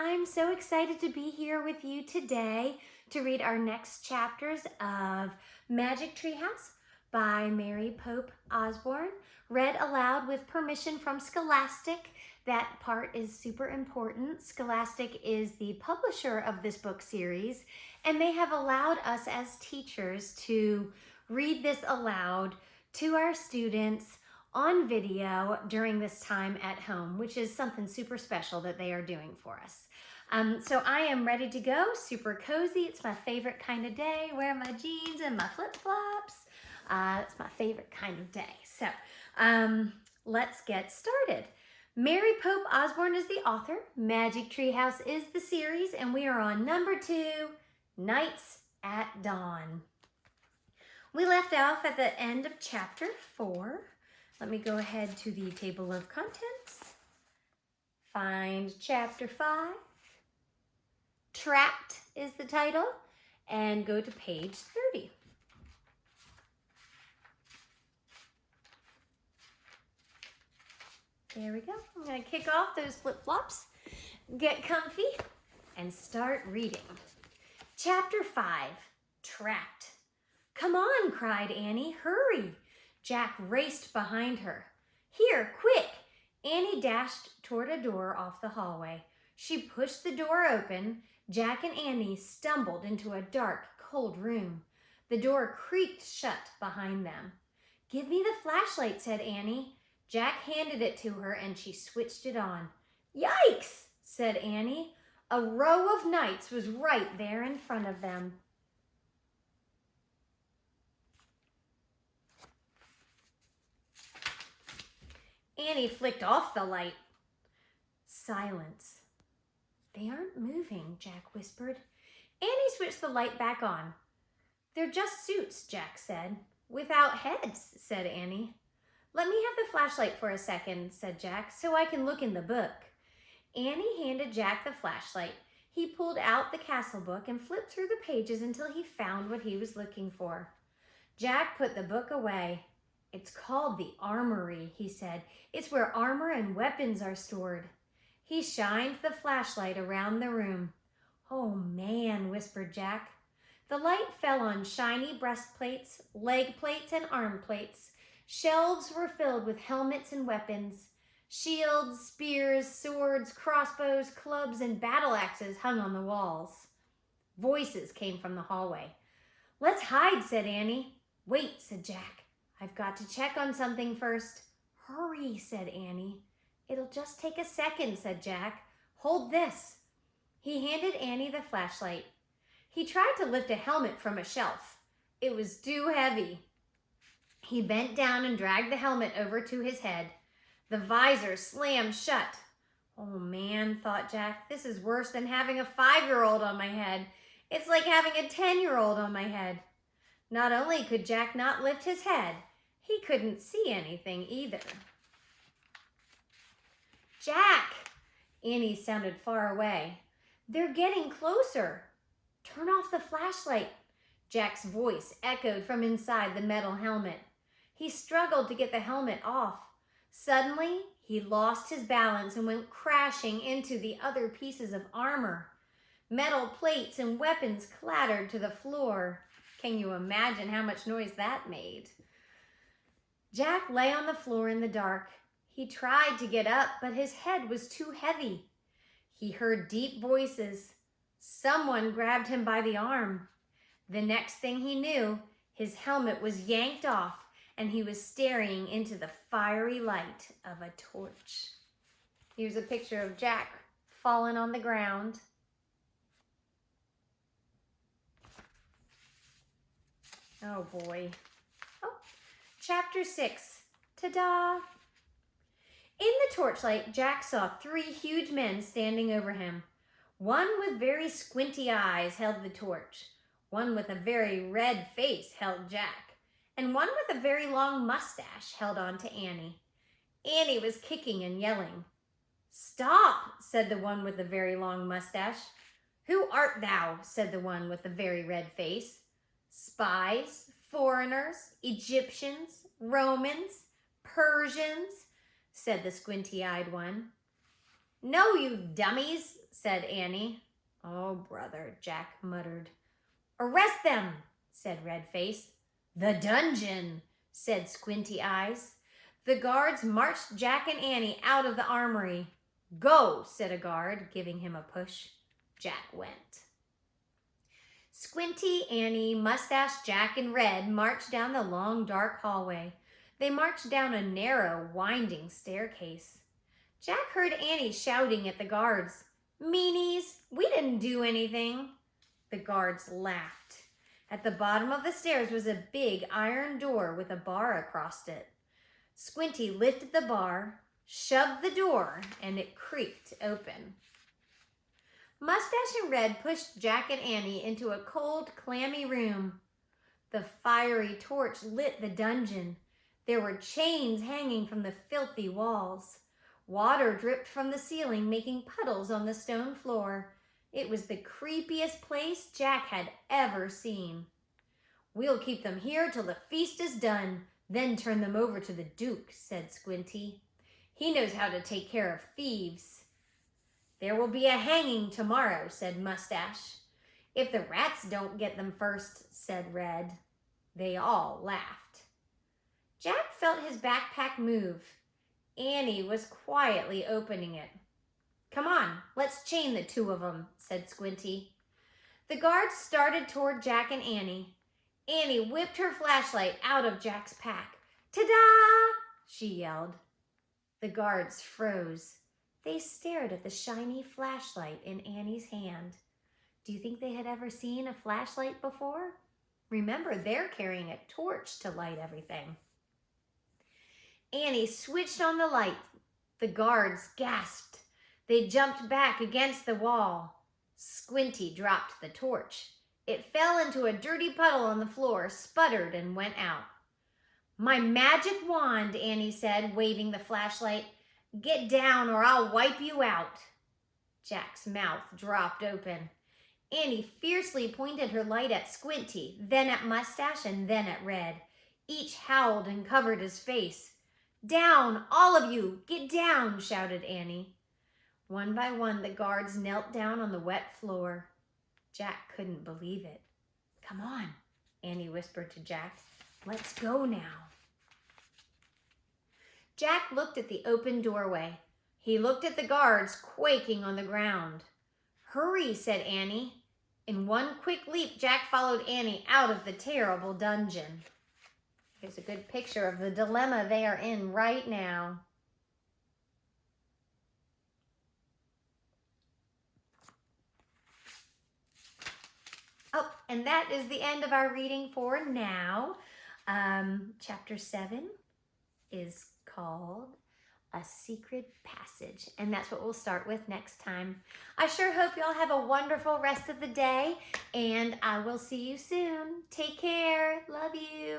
I'm so excited to be here with you today to read our next chapters of Magic Treehouse by Mary Pope Osborne, read aloud with permission from Scholastic. That part is super important. Scholastic is the publisher of this book series, and they have allowed us as teachers to read this aloud to our students on video during this time at home, which is something super special that they are doing for us. So I am ready to go, super cozy. It's my favorite kind of day. Wear my jeans and my flip-flops. It's my favorite kind of day. So let's get started. Mary Pope Osborne is the author. Magic Treehouse is the series, and we are on number 2, Nights at Dawn. We left off at the end of chapter 4. Let me go ahead to the table of contents. Find chapter 5. Trapped is the title, and go to page 30. There we go. I'm going to kick off those flip-flops, get comfy, and start reading. Chapter 5, Trapped. "Come on," cried Annie. "Hurry." Jack raced behind her. "Here, quick!" Annie dashed toward a door off the hallway. She pushed the door open. Jack and Annie stumbled into a dark, cold room. The door creaked shut behind them. "Give me the flashlight," said Annie. Jack handed it to her and she switched it on. "Yikes!" said Annie. A row of knights was right there in front of them. Annie flicked off the light. Silence. "They aren't moving," Jack whispered. Annie switched the light back on. "They're just suits," Jack said. "Without heads," said Annie. "Let me have the flashlight for a second," said Jack, "so I can look in the book." Annie handed Jack the flashlight. He pulled out the castle book and flipped through the pages until he found what he was looking for. Jack put the book away. "It's called the Armory," he said. "It's where armor and weapons are stored." He shined the flashlight around the room. "Oh, man," whispered Jack. The light fell on shiny breastplates, leg plates, and arm plates. Shelves were filled with helmets and weapons. Shields, spears, swords, crossbows, clubs, and battle axes hung on the walls. Voices came from the hallway. "Let's hide," said Annie. "Wait," said Jack. "I've got to check on something first." "Hurry," said Annie. "It'll just take a second," said Jack. "Hold this." He handed Annie the flashlight. He tried to lift a helmet from a shelf. It was too heavy. He bent down and dragged the helmet over to his head. The visor slammed shut. "Oh man," thought Jack, "this is worse than having a 5-year-old on my head. It's like having a 10-year-old on my head." Not only could Jack not lift his head, he couldn't see anything either. "Jack!" Annie sounded far away. "They're getting closer." "Turn off the flashlight." Jack's voice echoed from inside the metal helmet. He struggled to get the helmet off. Suddenly, he lost his balance and went crashing into the other pieces of armor. Metal plates and weapons clattered to the floor. Can you imagine how much noise that made? Jack lay on the floor in the dark. He tried to get up, but his head was too heavy. He heard deep voices. Someone grabbed him by the arm. The next thing he knew, his helmet was yanked off, and he was staring into the fiery light of a torch. Here's a picture of Jack fallen on the ground. Oh boy. Oh, chapter 6. Ta-da! In the torchlight, Jack saw 3 huge men standing over him. One with very squinty eyes held the torch. One with a very red face held Jack. And one with a very long mustache held on to Annie. Annie was kicking and yelling. "Stop," said the one with the very long mustache. "Who art thou?" said the one with the very red face. "Spies, foreigners, Egyptians, Romans, Persians," said the squinty-eyed one. No, you dummies, said Annie. Oh, brother, Jack muttered. Arrest them, said Redface. The dungeon, said Squinty Eyes. The guards marched Jack and Annie out of the armory. Go, said a guard, giving him a push. Jack went. Squinty, Annie, Mustache, Jack, and Red marched down the long, dark hallway. They marched down a narrow, winding staircase. Jack heard Annie shouting at the guards. Meanies, we didn't do anything. The guards laughed. At the bottom of the stairs was a big iron door with a bar across it. Squinty lifted the bar, shoved the door, and it creaked open. Mustache and Red pushed Jack and Annie into a cold, clammy room. The fiery torch lit the dungeon. There were chains hanging from the filthy walls. Water dripped from the ceiling, making puddles on the stone floor. It was the creepiest place Jack had ever seen. We'll keep them here till the feast is done, then turn them over to the Duke, said Squinty. He knows how to take care of thieves. There will be a hanging tomorrow, said Mustache. If the rats don't get them first, said Red. They all laughed. Jack felt his backpack move. Annie was quietly opening it. Come on, let's chain the two of them, said Squinty. The guards started toward Jack and Annie. Annie whipped her flashlight out of Jack's pack. Ta-da! She yelled. The guards froze. They stared at the shiny flashlight in Annie's hand. Do you think they had ever seen a flashlight before? Remember, they're carrying a torch to light everything. Annie switched on the light. The guards gasped. They jumped back against the wall. Squinty dropped the torch. It fell into a dirty puddle on the floor, sputtered, and went out. My magic wand, Annie said, waving the flashlight. Get down or I'll wipe you out. Jack's mouth dropped open. Annie fiercely pointed her light at Squinty, then at Mustache, and then at Red. Each howled and covered his face. Down, all of you! Get down, shouted Annie. One by one, the guards knelt down on the wet floor. Jack couldn't believe it. Come on, Annie whispered to Jack. Let's go now. Jack looked at the open doorway. He looked at the guards quaking on the ground. Hurry, said Annie. In one quick leap, Jack followed Annie out of the terrible dungeon. Here's a good picture of the dilemma they are in right now. Oh, and that is the end of our reading for now. Chapter 7 is called A Secret Passage, and that's what we'll start with next time. I sure hope y'all have a wonderful rest of the day, and I will see you soon. Take care. Love you.